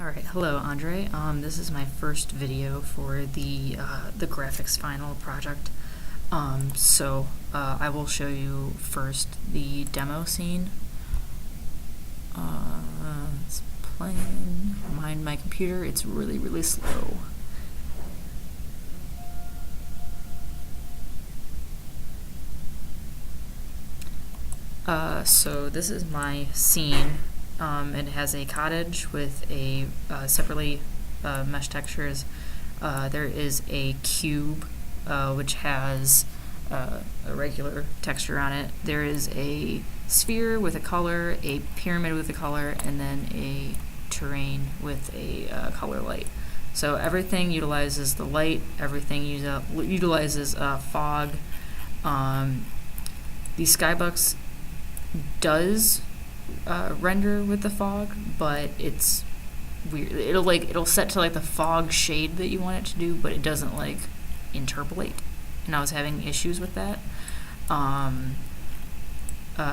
Alright, hello Andre. This is my first video for the graphics final project. I will show you first the demo scene. It's playing. Mind my computer, it's really slow. So this is my scene. It has a cottage with a separately mesh textures. There is a cube which has a regular texture on it. There is a sphere with a color, a pyramid with a color, and then a terrain with a color light. So everything utilizes the light, everything utilizes fog. The skybox does render with the fog, but it's weird. It'll set to like the fog shade that you want it to do, but it doesn't like interpolate, and I was having issues with that.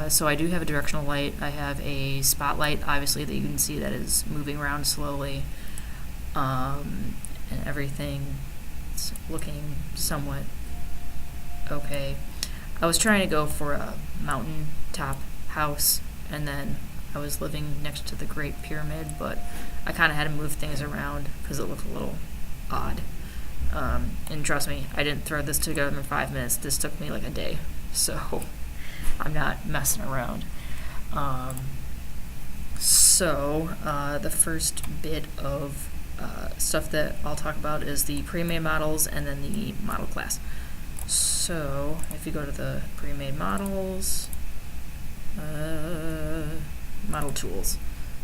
So I do have a directional light. I have a spotlight, obviously, that you can see that is moving around slowly, and everything is looking somewhat okay. I was trying to go for a mountain top house, and then I was living next to the Great Pyramid, but I kind of had to move things around because it looked a little odd. And trust me, I didn't throw this together in 5 minutes. This took me like a day, so I'm not messing around. The first bit of stuff that I'll talk about is the pre-made models and then the model class. So if you go to the pre-made models, model tools.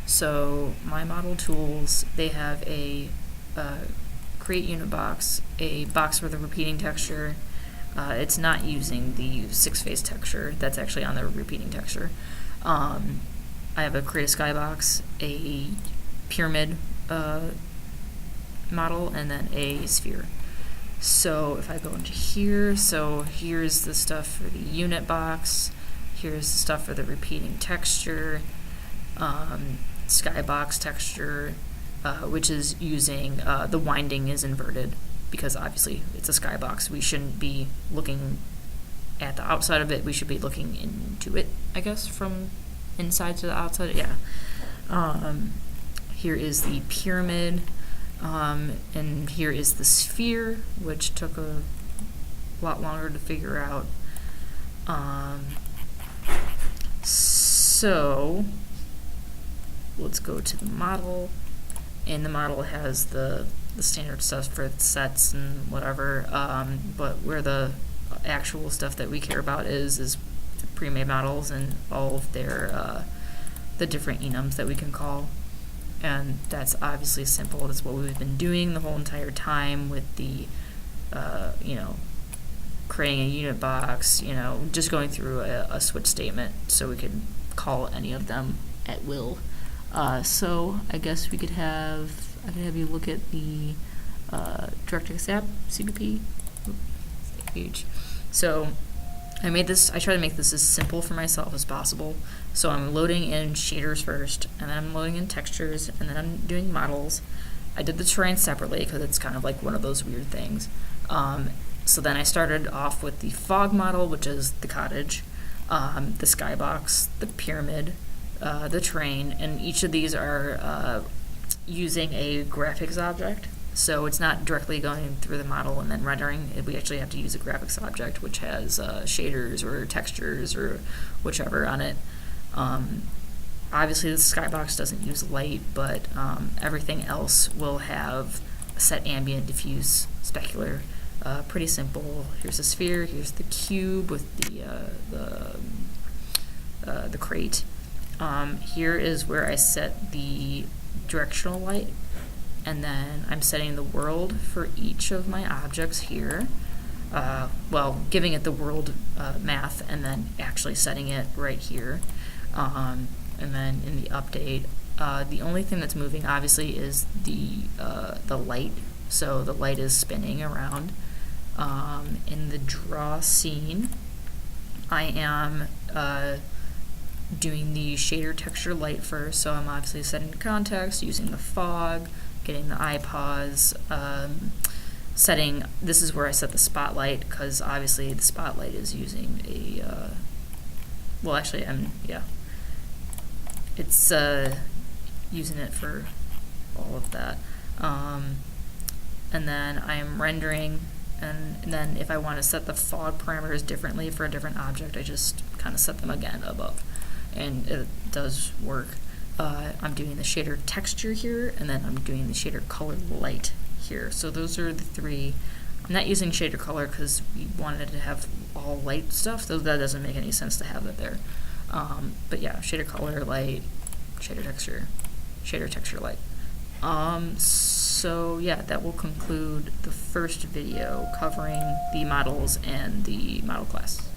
So my model tools, they have a create unit box, a box for the repeating texture. It's not using the 6-phase texture. That's actually on the repeating texture. I have a create a skybox, a pyramid model, and then a sphere. So if I go into here, so here's the stuff for the unit box, here's the stuff for the repeating texture, skybox texture, which is using, the winding is inverted because obviously it's a skybox. We shouldn't be looking at the outside of it, we should be looking into it, I guess, from inside to the outside, yeah. Here is the pyramid. And here is the sphere, which took a lot longer to figure out. So let's go to the model, and the model has the standard stuff for sets and whatever, but where the actual stuff that we care about is the pre-made models and all of their the different enums that we can call. And that's obviously simple. That's what we've been doing the whole entire time with the, creating a unit box, just going through a switch statement so we could call any of them at will. So I guess I could have you look at the DirectX app, CBP. Huge. So I try to make this as simple for myself as possible. So I'm loading in shaders first, and then I'm loading in textures, and then I'm doing models. I did the terrain separately because it's kind of like one of those weird things. So then I started off with the fog model, which is the cottage, the skybox, the pyramid, the terrain, and each of these are using a graphics object. So it's not directly going through the model and then rendering. We actually have to use a graphics object which has shaders or textures or whichever on it. Obviously the skybox doesn't use light, but everything else will have set ambient, diffuse, specular. Pretty simple. Here's the sphere, here's the cube with the crate. Here is where I set the directional light, and then I'm setting the world for each of my objects here. Giving it the world math and then actually setting it right here. And then in the update, the only thing that's moving obviously is the light. So the light is spinning around. In the draw scene, I am doing the shader texture light first, so I'm obviously setting the context, using the fog, getting the eye pause, setting, this is where I set the spotlight, because obviously the spotlight is using a, well actually it's using it for all of that. And then I'm rendering, and then if I want to set the fog parameters differently for a different object, I just kind of set them again above, and it does work. I'm doing the shader texture here, and then I'm doing the shader color light here. So those are the three. I'm not using shader color because we wanted to have all light stuff, so that doesn't make any sense to have it there. But yeah, shader color light, shader texture light. So yeah, that will conclude the first video covering the models and the model class.